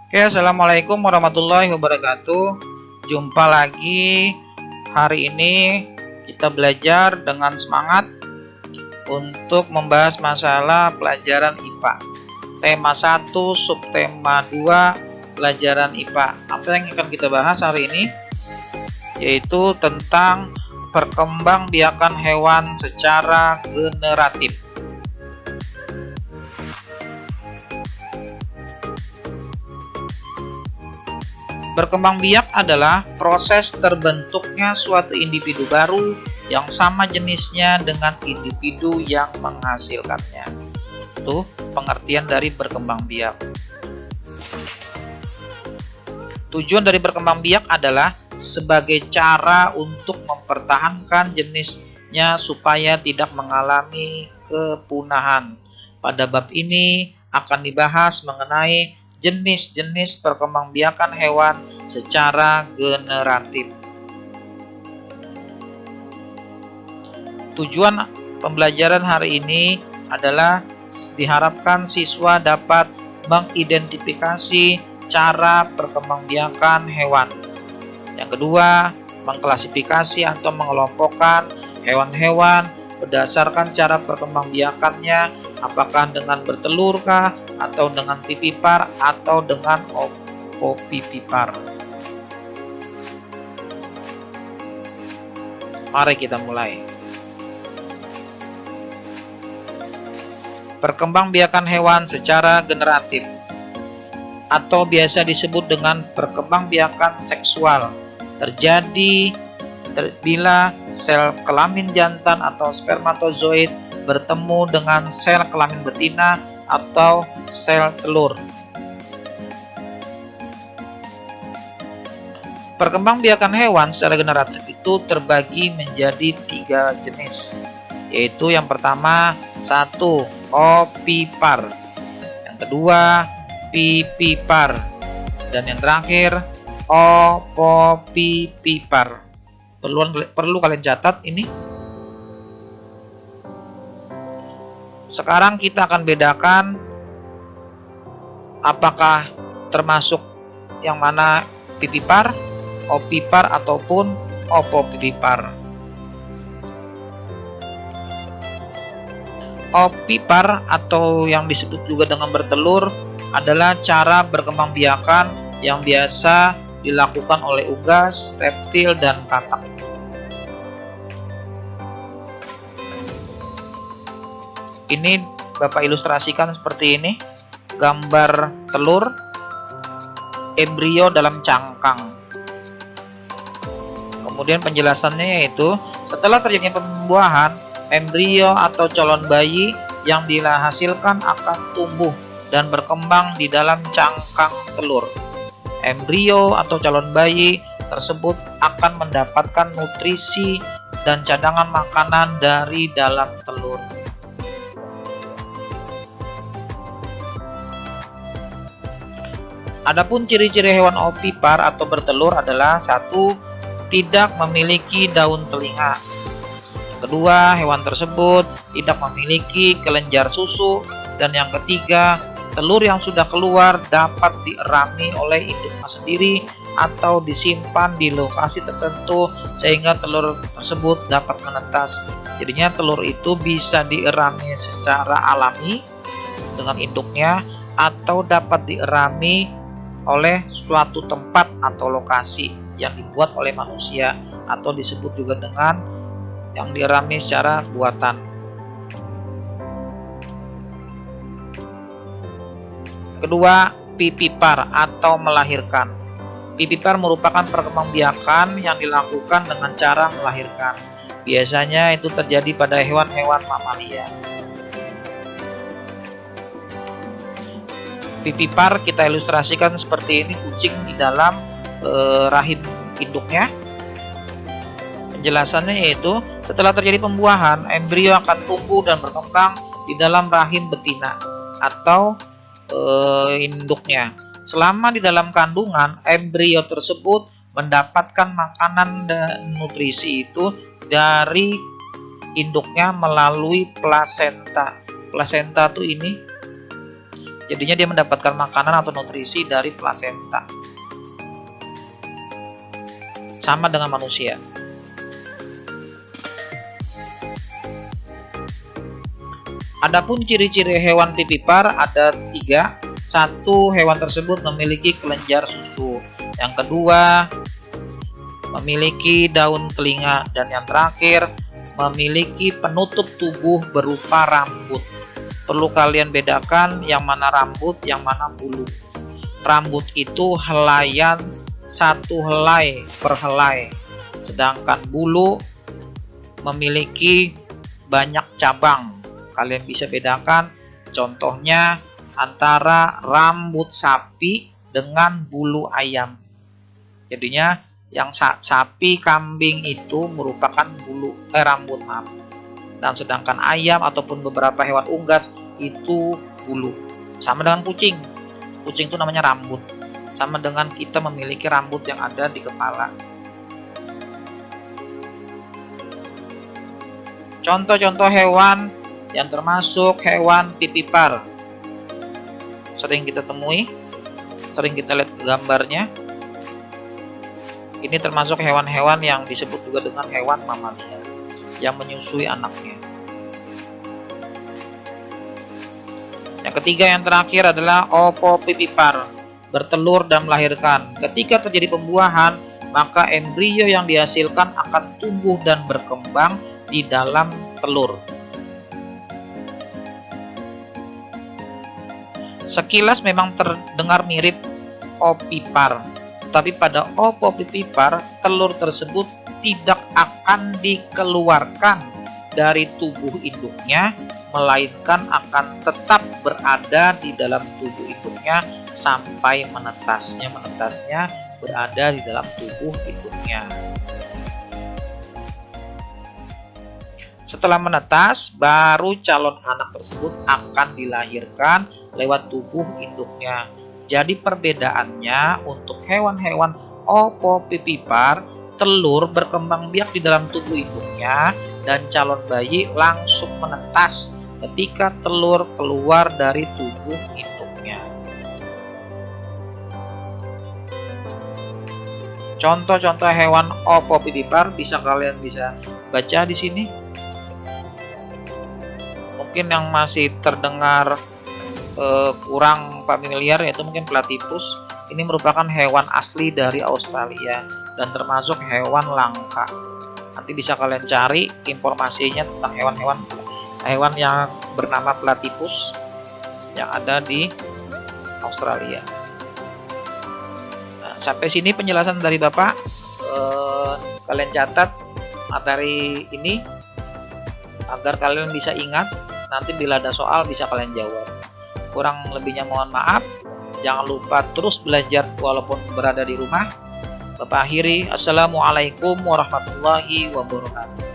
Oke, assalamualaikum warahmatullahi wabarakatuh. Jumpa lagi. Hari ini kita belajar dengan semangat untuk membahas masalah pelajaran IPA. Tema 1, subtema 2, pelajaran IPA. Apa yang akan kita bahas hari ini? Yaitu tentang perkembangbiakan hewan secara generatif. Berkembang biak adalah proses terbentuknya suatu individu baru yang sama jenisnya dengan individu yang menghasilkannya. Itu pengertian dari berkembang biak. Tujuan dari berkembang biak adalah sebagai cara untuk mempertahankan jenisnya supaya tidak mengalami kepunahan. Pada bab ini akan dibahas mengenai jenis-jenis perkembangbiakan hewan secara generatif. Tujuan pembelajaran hari ini adalah diharapkan siswa dapat mengidentifikasi cara perkembangbiakan hewan. Yang kedua, mengklasifikasi atau mengelompokkan hewan-hewan berdasarkan cara perkembangbiakannya, apakah dengan bertelurkah, atau dengan vivipar, atau dengan ovovivipar. Mari kita mulai. Perkembangbiakan hewan secara generatif atau biasa disebut dengan perkembangbiakan seksual terjadi bila sel kelamin jantan atau spermatozoid bertemu dengan sel kelamin betina atau sel telur. Perkembangbiakan hewan secara generatif itu terbagi menjadi 3 jenis, yaitu yang pertama 1. Ovipar, yang kedua vivipar, dan yang terakhir ovovivipar. Perlu kalian catat ini. Sekarang kita akan bedakan apakah termasuk yang mana vivipar, ovipar, ataupun ovovivipar. Ovipar atau yang disebut juga dengan bertelur adalah cara berkembangbiakan yang biasa dilakukan oleh unggas, reptil, dan katak. Ini Bapak ilustrasikan seperti ini, gambar telur, embrio dalam cangkang. Kemudian penjelasannya yaitu, setelah terjadinya pembuahan, embrio atau calon bayi yang dihasilkan akan tumbuh dan berkembang di dalam cangkang telur. Embrio atau calon bayi tersebut akan mendapatkan nutrisi dan cadangan makanan dari dalam telur. Adapun ciri-ciri hewan ovipar atau bertelur adalah 1. Tidak memiliki daun telinga. Kedua, hewan tersebut tidak memiliki kelenjar susu. Dan yang ketiga, telur yang sudah keluar dapat dierami oleh induknya sendiri atau disimpan di lokasi tertentu sehingga telur tersebut dapat menetas. Jadinya telur itu bisa dierami secara alami dengan induknya atau dapat dierami oleh suatu tempat atau lokasi yang dibuat oleh manusia atau disebut juga dengan yang dierami secara buatan. Kedua, vivipar atau melahirkan. Vivipar merupakan perkembangbiakan yang dilakukan dengan cara melahirkan. Biasanya itu terjadi pada hewan-hewan mamalia. Vivipar kita ilustrasikan seperti ini, kucing di dalam rahim induknya. Penjelasannya yaitu, setelah terjadi pembuahan, embrio akan tumbuh dan berkembang di dalam rahim betina atau induknya. Selama di dalam kandungan, embrio tersebut mendapatkan makanan dan nutrisi itu dari induknya melalui plasenta. Plasenta itu ini Jadinya dia mendapatkan makanan atau nutrisi dari plasenta. Sama dengan manusia. Adapun ciri-ciri hewan vivipar ada 3. 1. Hewan tersebut memiliki kelenjar susu. Yang kedua, memiliki daun telinga. Dan yang terakhir, memiliki penutup tubuh berupa rambut. Perlu kalian bedakan yang mana rambut, yang mana bulu. Rambut itu helaian, satu helai per helai. Sedangkan bulu memiliki banyak cabang. Kalian bisa bedakan contohnya antara rambut sapi dengan bulu ayam. Jadinya yang sapi, kambing itu merupakan rambut, maaf. Dan sedangkan ayam ataupun beberapa hewan unggas itu bulu. Sama dengan kucing. Kucing itu namanya rambut. Sama dengan kita memiliki rambut yang ada di kepala. Contoh-contoh hewan yang termasuk hewan vivipar sering kita temui, sering kita lihat gambarnya. Ini termasuk hewan-hewan yang disebut juga dengan hewan mamalia yang menyusui anaknya. Yang ketiga, yang terakhir adalah ovovivipar, bertelur dan melahirkan. Ketika terjadi pembuahan, maka embrio yang dihasilkan akan tumbuh dan berkembang di dalam telur. Sekilas memang terdengar mirip ovipar, tapi pada ovovivipar telur tersebut tidak akan dikeluarkan dari tubuh induknya, melainkan akan tetap berada di dalam tubuh induknya sampai menetasnya. Menetasnya berada di dalam tubuh induknya. Setelah menetas, baru calon anak tersebut akan dilahirkan lewat tubuh induknya. Jadi perbedaannya untuk hewan-hewan ovovivipar, telur berkembang biak di dalam tubuh induknya dan calon bayi langsung menetas ketika telur keluar dari tubuh induknya. Contoh-contoh hewan ovovivipar kalian bisa baca di sini. Mungkin yang masih terdengar kurang familiar yaitu mungkin platypus. Ini merupakan hewan asli dari Australia dan termasuk hewan langka. Nanti bisa kalian cari informasinya tentang hewan yang bernama platypus yang ada di Australia. Nah, sampai sini penjelasan dari Bapak. Kalian catat materi ini agar kalian bisa ingat. Nanti bila ada soal bisa kalian jawab. Kurang lebihnya mohon maaf. Jangan lupa terus belajar walaupun berada di rumah. Bapak akhiri. Assalamualaikum warahmatullahi wabarakatuh.